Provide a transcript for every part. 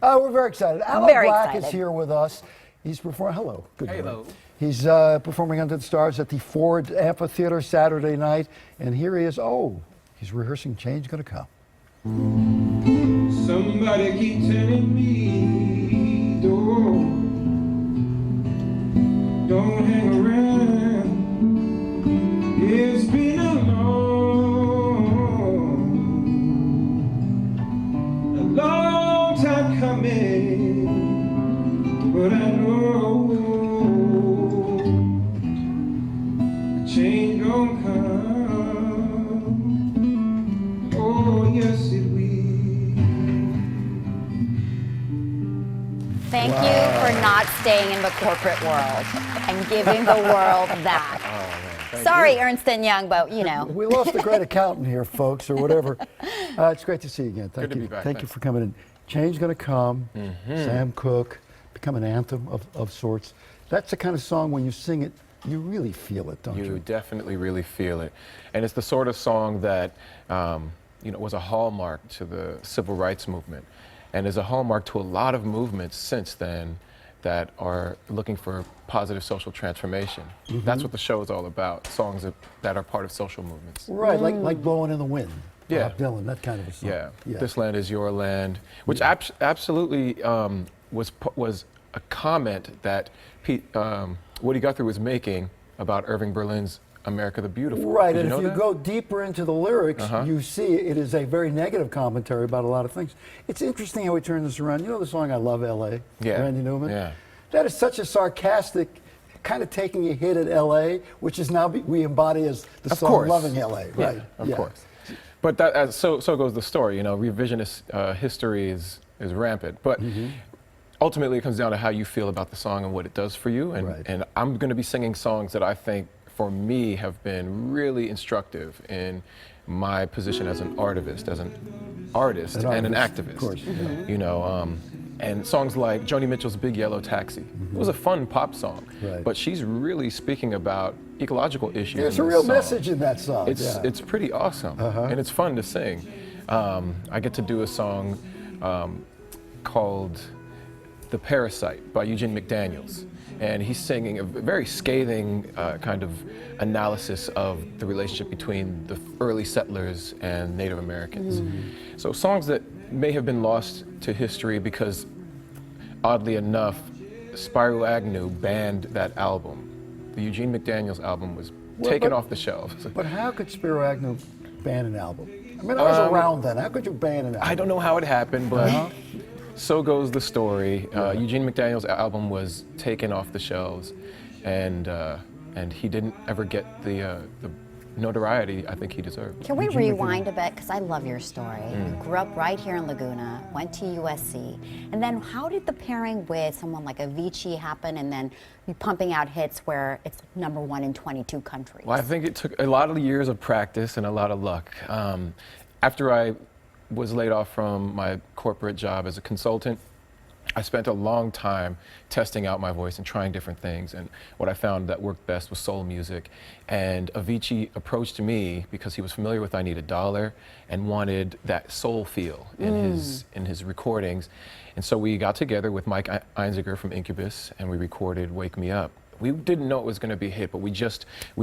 We're very excited. Aloe Blacc is here with us. He's performing. Hello. Good morning. Hello. He's performing Under the Stars at the Ford Amphitheater Saturday night. And here he is. Oh, he's rehearsing Change Gonna Come. Somebody keep telling me, don't hang around. It's been a long time coming, but I know change gon' come. Oh, yes, it will. Thank you for not staying in the corporate world and giving the world that. Sorry, Ernst & Young, but you know. We lost a great accountant here, folks, or whatever. It's great to see you again. Thank Good to you. be back. Thank you for coming in. Change Gonna Come, Sam Cooke, become an anthem of sorts. That's the kind of song when you sing it, you really feel it, don't you? You definitely really feel it. And it's the sort of song that was a hallmark to the civil rights movement and is a hallmark to a lot of movements since then that are looking for positive social transformation. That's what the show is all about, songs that are part of social movements. Right, like Blowing in the Wind. Yeah. Bob Dylan, that kind of a song. Yeah. This Land Is Your Land, which absolutely was a comment that Woody Guthrie was making about Irving Berlin's America the Beautiful. Right, Did and if you that? go deeper into the lyrics, you see it is a very negative commentary about a lot of things. It's interesting how we turn this around. You know the song I Love L.A., Randy Newman? Yeah. That is such a sarcastic, kind of taking a hit at L.A., which is now we embody as the song Loving L.A., right? Yeah, of course. But that, so goes the story. You know, revisionist history is rampant. But ultimately, it comes down to how you feel about the song and what it does for you. And I'm going to be singing songs that I think, for me, have been really instructive in my position as an artist and an activist. Of course. You know, and songs like Joni Mitchell's Big Yellow Taxi. It was a fun pop song, but she's really speaking about ecological issues. There's a real message in that song. It's pretty awesome, and it's fun to sing. I get to do a song called The Parasite by Eugene McDaniels. And he's singing a very scathing kind of analysis of the relationship between the early settlers and Native Americans. So songs that may have been lost to history because, oddly enough, Spyro Agnew banned that album. The Eugene McDaniels album was taken off the shelves. But how could Spyro Agnew ban an album? I mean, I was around then. How could you ban an album? I don't know how it happened, but so goes the story. Eugene McDaniels' album was taken off the shelves, and he didn't ever get the notoriety I think he deserved. Can we rewind a bit? Because I love your story. You grew up right here in Laguna, went to USC, and then how did the pairing with someone like Avicii happen, and then you pumping out hits where it's #1 in 22 countries? Well, I think it took a lot of years of practice and a lot of luck. After I was laid off from my corporate job as a consultant, I spent a long time testing out my voice and trying different things, and what I found that worked best was soul music. And Avicii approached me because he was familiar with I Need a Dollar and wanted that soul feel in his recordings. And so we got together with Mike Einziger from Incubus and we recorded Wake Me Up. We didn't know it was going to be a hit, but we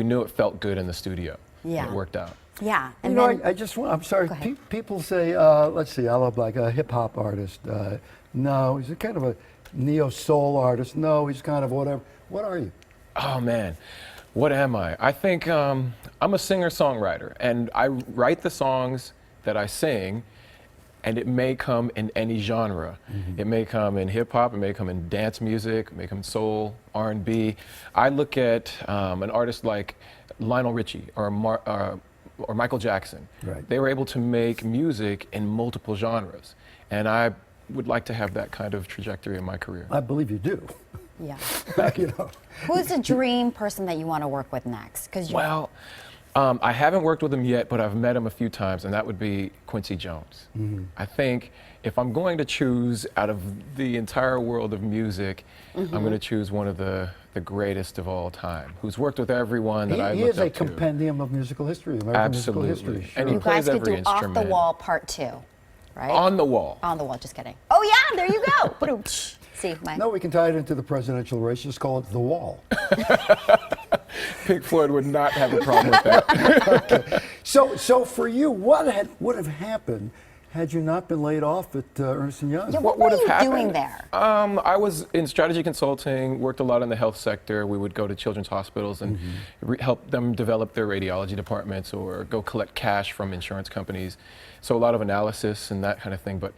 knew it felt good in the studio. Yeah. And it worked out. Yeah, and you know, I'm sorry, people say, let's see, Aloe Blacc, a hip hop artist. No, he's a kind of a neo soul artist. No, he's kind of whatever. What are you? Oh man, what am I? I think I'm a singer-songwriter, and I write the songs that I sing, and it may come in any genre. It may come in hip hop, it may come in dance music, it may come in soul, R&B. I look at an artist like Lionel Richie or Michael Jackson. They were able to make music in multiple genres, and I would like to have that kind of trajectory in my career. I believe you do. Yeah. You know. Who's the dream person that you want to work with next? Well, I haven't worked with him yet, but I've met him a few times, and that would be Quincy Jones. I think if I'm going to choose out of the entire world of music, I'm going to choose one of the greatest of all time, who's worked with everyone that I looked up to. He is a compendium of musical history, American musical history. And he you plays guys could every do instrument. Off the Wall Part 2. right? On the wall. On the wall, just kidding. Oh yeah, there you go. Ba-doom. See, my No, we can tie it into the presidential race. Just call it the wall. Pink Floyd would not have a problem with that. So for you, what would have happened had you not been laid off at Ernst & Young? Yeah, What what would were have you doing happened? there? I was in strategy consulting, worked a lot in the health sector. We would go to children's hospitals and help them develop their radiology departments or go collect cash from insurance companies. So a lot of analysis and that kind of thing. But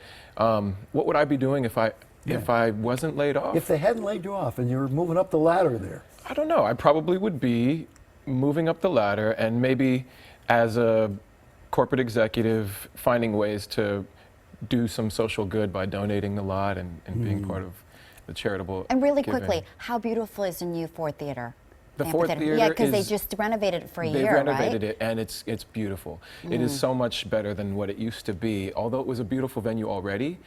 what would I be doing if I wasn't laid off? If they hadn't laid you off and you were moving up the ladder there. I don't know. I probably would be moving up the ladder and maybe as a corporate executive finding ways to do some social good by donating a lot and being part of the charitable And really giving. quickly, how beautiful is the new Ford Theater? The Ford Amphitheater? Theater Yeah, because they is- just renovated it for a They've year, renovated right? it and it's beautiful. It is so much better than what it used to be. Although it was a beautiful venue already,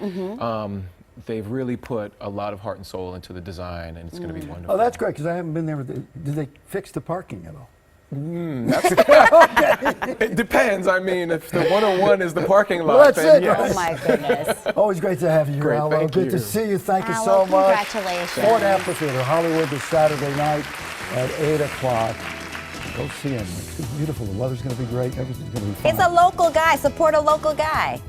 they've really put a lot of heart and soul into the design and it's going to be wonderful. Oh, that's great, because I haven't been there. Did they fix the parking at all? It depends. I mean, if the 101 is the parking lot, Well, that's then it, yes. right? Oh my goodness. Always great to have you here, Great, Aloe. thank Good to you. see you. Thank you Aloe, so much. congratulations. Ford Amphitheater, Hollywood, this Saturday night at 8 o'clock. Go see him. It's beautiful. The weather's going to be great. Everything's going to be fine. It's a local guy. Support a local guy.